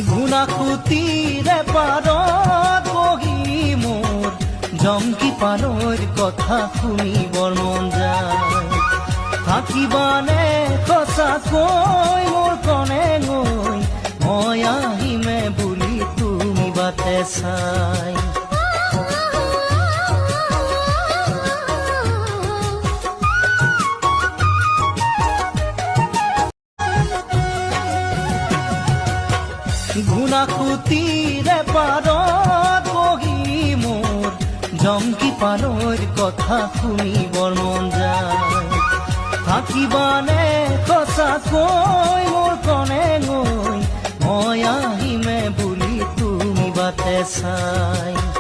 ঘুণাকুতিৰে পাৰত বহি মোৰ জংকি পানৈৰ কথা শুনিবৰ মন যায়। থাকিবানে সঁচাকৈ মোৰ কণে গৈ, মই আহিমে বুলি তুমি বাটে চাই। ঘুণাকুতিৰে পাৰত বহি মোৰ জংকি পানৈৰ কথা শুনিবৰ মন যায়। থাকিবানে সঁচাকৈ মোৰ কণে গৈ, মই আহিমে বুলি তুমি বাটে চাই।